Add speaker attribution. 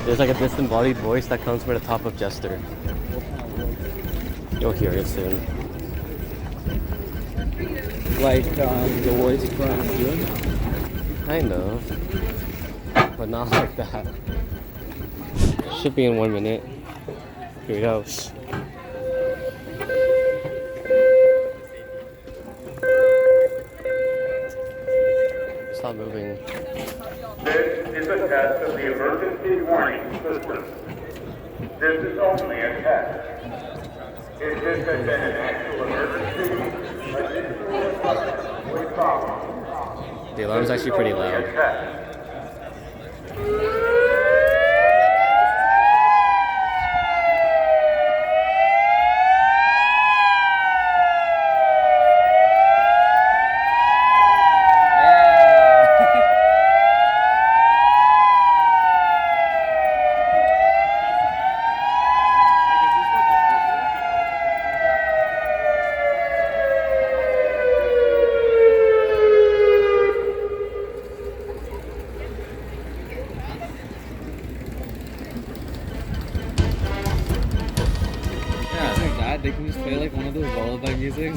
Speaker 1: There's like a disembodied voice that comes from the top of Jester. You'll hear it soon.
Speaker 2: Like the voice from June?
Speaker 1: Kind of. But not like that. Should be in 1 minute. Here we go. Stop moving.
Speaker 3: This is a test of the emergency warning system. This is only a test. If this had been an actual emergency, additional instructions would follow.
Speaker 1: The alarm's actually pretty loud.
Speaker 2: They can just play like one of those lullaby music.